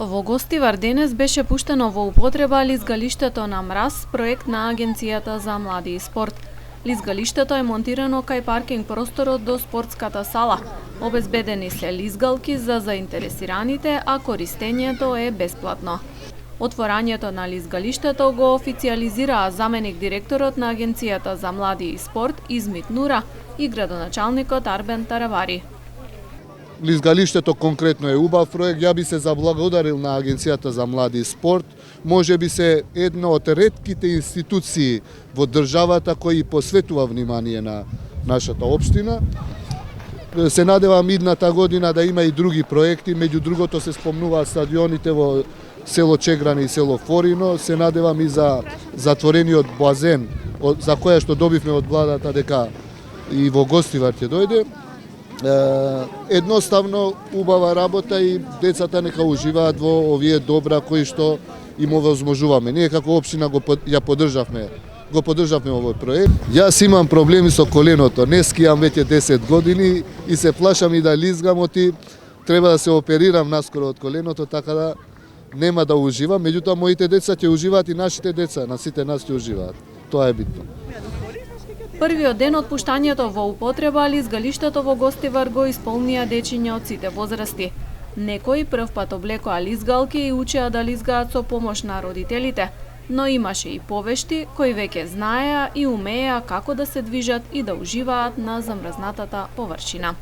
Во Гостивар денес беше пуштено во употреба лизгалиштето на Мраз, проект на Агенцијата за млади и спорт. Лизгалиштето е монтирано кај паркинг просторот до спортската сала. Обезбедени се лизгалки за заинтересираните, а користењето е бесплатно. Отворањето на лизгалиштето го официјализираа заменик директорот на Агенцијата за млади и спорт Измит Нура и градоначалникот Арбен Таравари. Лизгалиштето конкретно е убав проект. Ја би се заблагодарил на Агенцијата за млади и спорт. Може би се една од ретките институции во државата кои посветува внимание на нашата општина. Се надевам идната година да има и други проекти, меѓу другото се спомнуваат стадионите во село Чеграни и село Форино. Се надевам и за затворениот базен, за која што добивме од владата дека и во Гостивар ќе дојде. Едноставно убава работа и децата нека уживаат во овие добра кои што им овозможуваме. Ние како општина ја поддржавме овој проект. Јас имам проблеми со коленото. Не скијам веќе 10 години и се плашам и да лизгам, оти треба да се оперирам наскоро од коленото, така да нема да уживам. Меѓутоа моите деца ќе уживаат и нашите деца, на сите нас ќе уживаат. Тоа е битно. Првиот ден од пуштањето во употреба лизгалиштето во Гостивар го исполнија дечиња од сите возрасти. Некои прв пат облекоа лизгалки и учеа да лизгаат со помош на родителите, но имаше и повешти кои веќе знаеа и умееа како да се движат и да уживаат на замрзнатата површина.